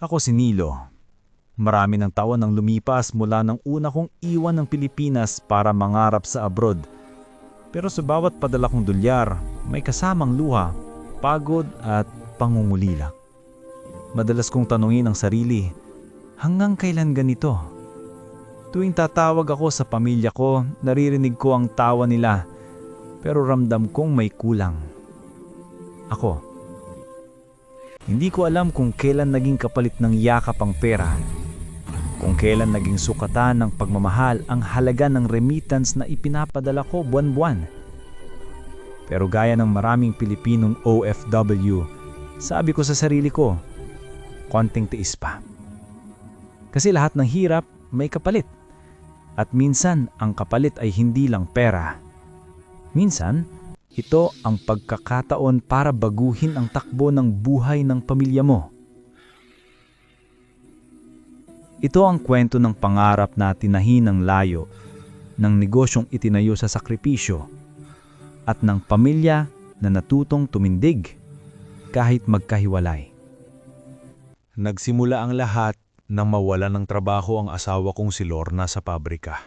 Ako si Nilo. Marami ng taon nang lumipas mula nang una kong iwan ng Pilipinas para mangarap sa abroad. Pero sa bawat padala kong dolyar, may kasamang luha, pagod at pangungulila. Madalas kong tanungin ang sarili, hanggang kailan ganito? Tuwing tatawag ako sa pamilya ko, naririnig ko ang tawa nila, pero ramdam kong may kulang. Ako. Hindi ko alam kung kailan naging kapalit ng yakap ang pera. Kung kailan naging sukatan ng pagmamahal ang halaga ng remittance na ipinapadala ko buwan-buwan. Pero gaya ng maraming Pilipinong OFW, sabi ko sa sarili ko, konting tiis pa. Kasi lahat ng hirap may kapalit. At minsan ang kapalit ay hindi lang pera. Minsan, ito ang pagkakataon para baguhin ang takbo ng buhay ng pamilya mo. Ito ang kwento ng pangarap na tinahinang layo, ng negosyong itinayo sa sakripisyo, at ng pamilya na natutong tumindig kahit magkahiwalay. Nagsimula ang lahat nang mawalan ng trabaho ang asawa kong si Lorna sa pabrika.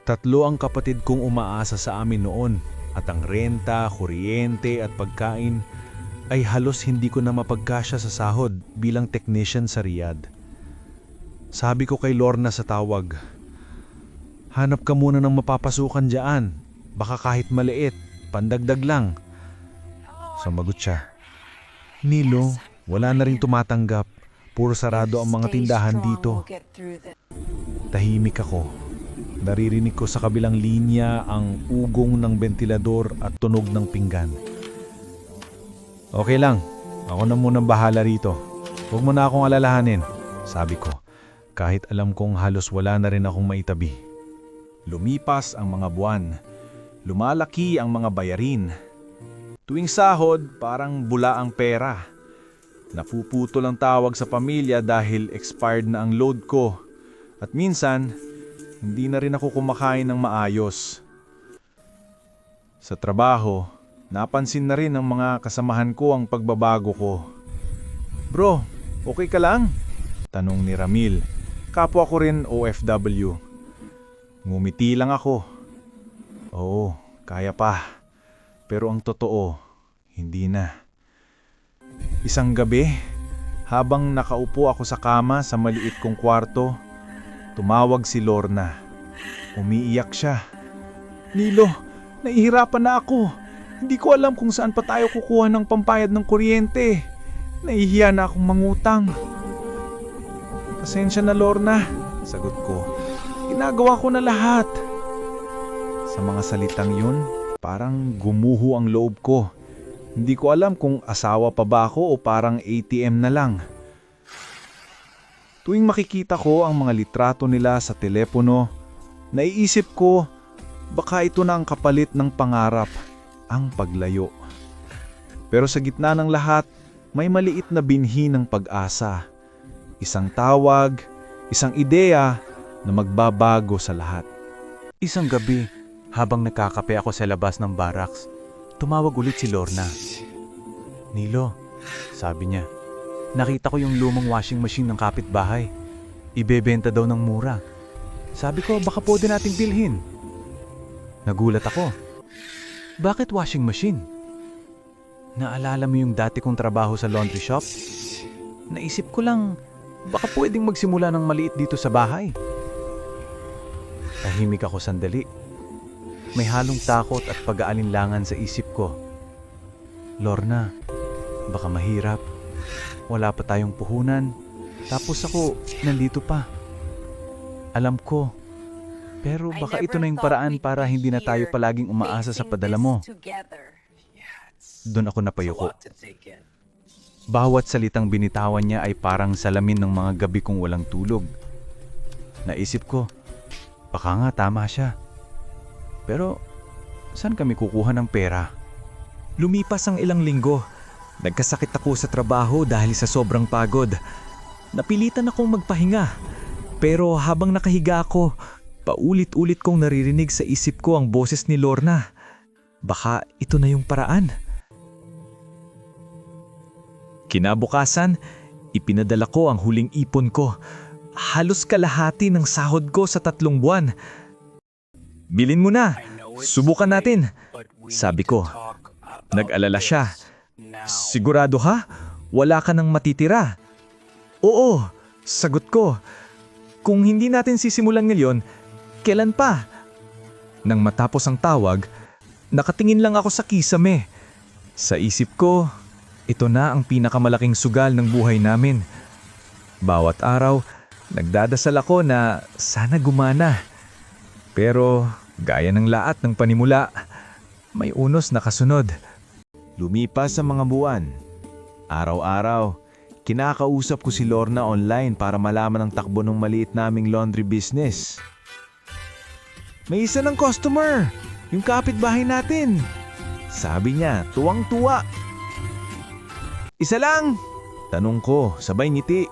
3 ang kapatid kong umaasa sa amin noon at ang renta, kuryente at pagkain ay halos hindi ko na mapagkasya sa sahod bilang technician sa Riyadh. Sabi ko kay Lorna sa tawag, hanap ka muna ng mapapasukan dyan, baka kahit maliit, pandagdag lang. Sumagot siya, Nilo, wala na rin tumatanggap. Puro sarado ang mga tindahan dito. Tahimik ako. Naririnig ko sa kabilang linya ang ugong ng bentilador at tunog ng pinggan. Okay lang, ako na munang bahala rito. Huwag mo na akong alalahanin, sabi ko, kahit alam kong halos wala na rin akong maitabi. Lumipas ang mga buwan. Lumalaki ang mga bayarin. Tuwing sahod, parang bula ang pera. Napuputol ang tawag sa pamilya dahil expired na ang load ko. At minsan, hindi na rin ako kumakain ng maayos. Sa trabaho, napansin na rin ng mga kasamahan ko ang pagbabago ko. Bro, okay ka lang? Tanong ni Ramil. Kapwa ko rin OFW. Ngumiti lang ako. Oo, kaya pa. Pero ang totoo, hindi na. Isang gabi, habang nakaupo ako sa kama sa maliit kong kwarto, tumawag si Lorna. Umiiyak siya. Nilo, nahihirapan na ako. Hindi ko alam kung saan pa tayo kukuha ng pampayad ng kuryente. Nahihiya na akong mangutang. Pasensya na Lorna, sagot ko. Ginagawa ko na lahat. Sa mga salitang yun, parang gumuho ang loob ko. Hindi ko alam kung asawa pa ba ako o parang ATM na lang. Tuwing makikita ko ang mga litrato nila sa telepono, naiisip ko baka ito na ang kapalit ng pangarap, ang paglayo. Pero sa gitna ng lahat, may maliit na binhi ng pag-asa. Isang tawag, isang ideya na magbabago sa lahat. Isang gabi, habang nakakape ako sa labas ng barracks, tumawag ulit si Lorna. Nilo, sabi niya, nakita ko yung lumang washing machine ng kapitbahay. Ibebenta daw ng mura. Sabi ko, baka pwede nating bilhin. Nagulat ako. Bakit washing machine? Naalala mo yung dati kong trabaho sa laundry shop? Naisip ko lang, baka pwedeng magsimula ng maliit dito sa bahay. Tahimik ako sandali. May halong takot at pag-aalinlangan sa isip ko. Lorna, baka mahirap. Wala pa tayong puhunan. Tapos ako, nandito pa. Alam ko. Pero baka ito na yung paraan para hindi na tayo palaging umaasa sa padala mo. Doon ako napayuko. Bawat salitang binitawan niya ay parang salamin ng mga gabi kong walang tulog. Naisip ko, baka nga tama siya. Pero, saan kami kukuha ng pera? Lumipas ang ilang linggo. Nagkasakit ako sa trabaho dahil sa sobrang pagod. Napilitan akong magpahinga. Pero habang nakahiga ako, paulit-ulit kong naririnig sa isip ko ang boses ni Lorna. Baka ito na yung paraan. Kinabukasan, Ipinadala ko ang huling ipon ko. Halos kalahati ng sahod ko sa 3 buwan. Bilin mo na. Subukan natin. Sabi ko. Nag-alala siya. Sigurado ha? Wala ka nang matitira. Oo, sagot ko. Kung hindi natin sisimulan ngayon, kailan pa? Nang matapos ang tawag, nakatingin lang ako sa kisame. Sa isip ko, ito na ang pinakamalaking sugal ng buhay namin. Bawat araw, nagdadasal ako na sana gumana. Pero gaya ng lahat ng panimula, may unos na kasunod. Lumipas ang mga buwan. Araw-araw, kinakausap ko si Lorna online para malaman ang takbo ng maliit naming laundry business. May isa ng customer, yung kapitbahay natin. Sabi niya, tuwang-tuwa. Isa lang? Tanong ko, sabay ngiti.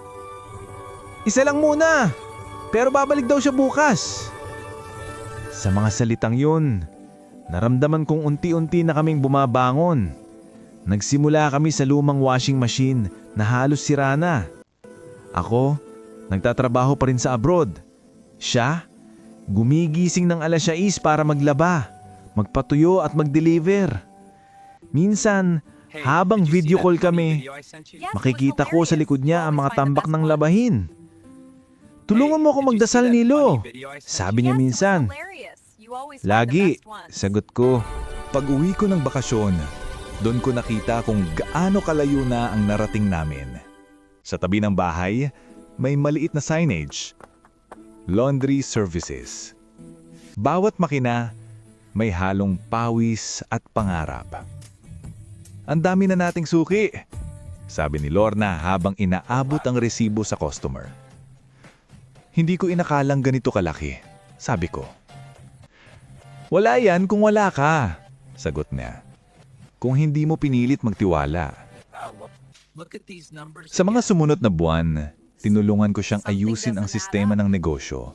Isa lang muna, pero babalik daw siya bukas. Sa mga salitang yun, naramdaman kong unti-unti na kaming bumabangon. Nagsimula kami sa lumang washing machine na halos sira na. Ako, nagtatrabaho pa rin sa abroad. Siya, gumigising ng 6:00 para maglaba, magpatuyo at mag-deliver. Minsan, habang video call kami, makikita ko sa likod niya ang mga tambak ng labahin. Tulungan mo ako magdasal, Nilo. Sabi niya minsan. Lagi, sagot ko. Pag-uwi ko ng bakasyon, doon ko nakita kung gaano kalayo na ang narating namin. Sa tabi ng bahay, may maliit na signage. Laundry Services. Bawat makina, may halong pawis at pangarap. Ang dami na nating suki, sabi ni Lorna habang inaabot ang resibo sa customer. Hindi ko inakalang ganito kalaki, sabi ko. Wala yan kung wala ka, sagot niya. Kung hindi mo pinilit magtiwala. Sa mga sumunod na buwan, tinulungan ko siyang ayusin ang sistema ng negosyo.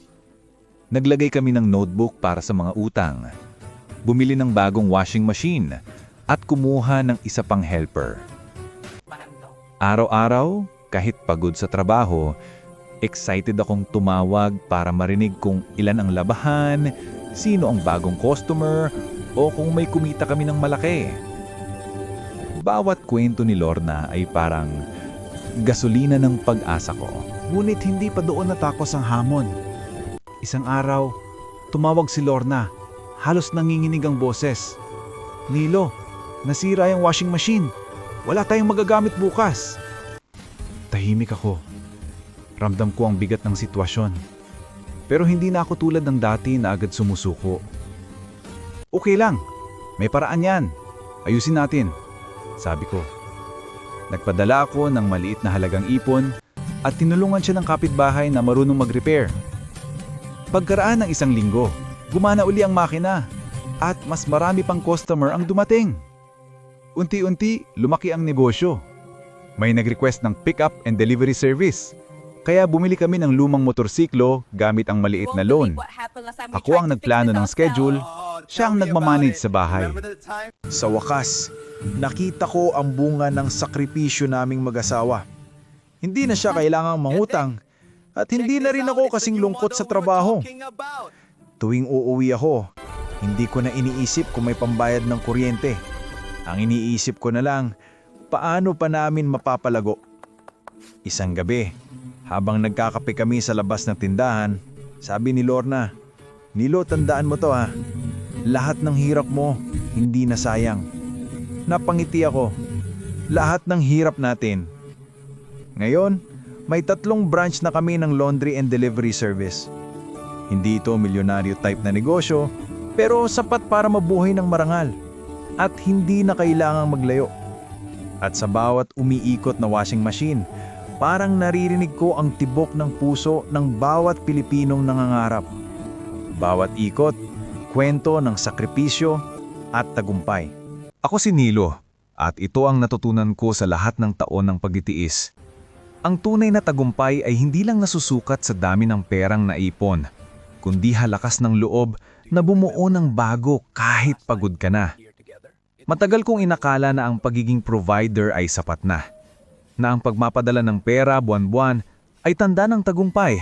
Naglagay kami ng notebook para sa mga utang. Bumili ng bagong washing machine at kumuha ng isa pang helper. Araw-araw, kahit pagod sa trabaho, excited akong tumawag para marinig kung ilan ang labahan, sino ang bagong customer, o kung may kumita kami ng malaki. Bawat kwento ni Lorna ay parang gasolina ng pag-asa ko. Ngunit hindi pa doon natakos ang hamon. Isang araw, tumawag si Lorna. Halos nanginginig ang boses. Nilo, nasira yung washing machine. Wala tayong magagamit bukas. Tahimik ako. Ramdam ko ang bigat ng sitwasyon. Pero hindi na ako tulad ng dati na agad sumusuko. Okay lang, may paraan yan. Ayusin natin, sabi ko. Nagpadala ako ng maliit na halagang ipon at tinulungan siya ng kapitbahay na marunong mag-repair. Pagkaraan ng 1 linggo, gumana uli ang makina at mas marami pang customer ang dumating. Unti-unti, lumaki ang negosyo. May nag-request ng pick-up and delivery service. Kaya bumili kami ng lumang motorsiklo gamit ang maliit na loan. Ako ang nagplano ng schedule, siya ang nagmamanage sa bahay. Sa wakas, nakita ko ang bunga ng sakripisyo naming mag-asawa. Hindi na siya kailangang mangutang at hindi na rin ako kasing lungkot sa trabaho. Tuwing uuwi ako, hindi ko na iniisip kung may pambayad ng kuryente. Ang iniisip ko na lang, paano pa namin mapapalago? Isang gabi, habang nagkakape kami sa labas ng tindahan, sabi ni Lorna, Nilo, tandaan mo to ha. Lahat ng hirap mo, hindi na sayang. Napangiti ako. Lahat ng hirap natin. Ngayon, may 3 branch na kami ng laundry and delivery service. Hindi ito milyonaryo type na negosyo, pero sapat para mabuhay ng marangal. At hindi na kailangang maglayo. At sa bawat umiikot na washing machine, parang naririnig ko ang tibok ng puso ng bawat Pilipinong nangangarap. Bawat ikot, kwento ng sakripisyo at tagumpay. Ako si Nilo at ito ang natutunan ko sa lahat ng taon ng pagtitiis. Ang tunay na tagumpay ay hindi lang nasusukat sa dami ng perang naipon, kundi halakas ng loob na bumuo ng bago kahit pagod ka na. Matagal kong inakala na ang pagiging provider ay sapat na. na ang pagmapadala ng pera buwan-buwan ay tanda ng tagumpay.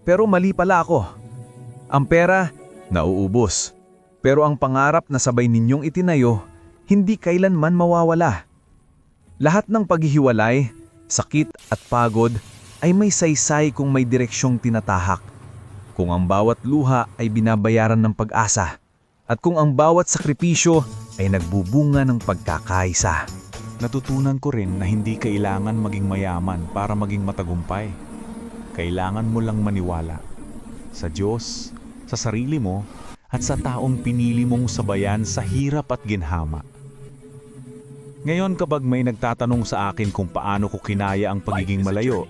Pero mali pala ako. Ang pera, nauubos. Pero ang pangarap na sabay ninyong itinayo, hindi kailanman mawawala. Lahat ng paghihiwalay, sakit at pagod ay may saysay kung may direksyong tinatahak. Kung ang bawat luha ay binabayaran ng pag-asa. At kung ang bawat sakripisyo ay nagbubunga ng pagkakaisa. Natutunan ko rin na hindi kailangan maging mayaman para maging matagumpay. Kailangan mo lang maniwala sa Diyos, sa sarili mo, at sa taong pinili mong sabayan sa hirap at ginhama. Ngayon kapag may nagtatanong sa akin kung paano ko kinaya ang pagiging malayo,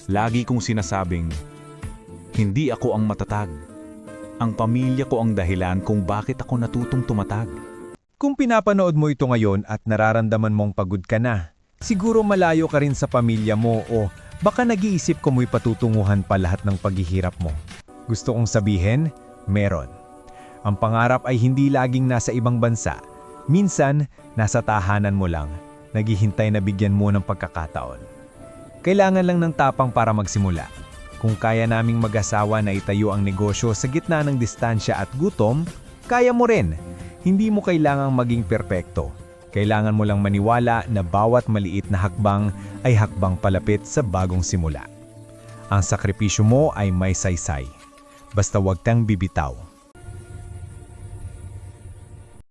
lagi kong sinasabing, hindi ako ang matatag. Ang pamilya ko ang dahilan kung bakit ako natutong tumatag. Kung pinapanood mo ito ngayon at nararamdaman mong pagod ka na, siguro malayo ka rin sa pamilya mo o baka nag-iisip ko mo'y patutunguhan pa lahat ng paghihirap mo. Gusto kong sabihin, meron. Ang pangarap ay hindi laging nasa ibang bansa. Minsan, nasa tahanan mo lang, naghihintay na bigyan mo ng pagkakataon. Kailangan lang ng tapang para magsimula. Kung kaya naming mag-asawa na itayo ang negosyo sa gitna ng distansya at gutom, kaya mo rin. Hindi mo kailangang maging perpekto. Kailangan mo lang maniwala na bawat maliit na hakbang ay hakbang palapit sa bagong simula. Ang sakripisyo mo ay may saysay. Basta huwag kang bibitaw.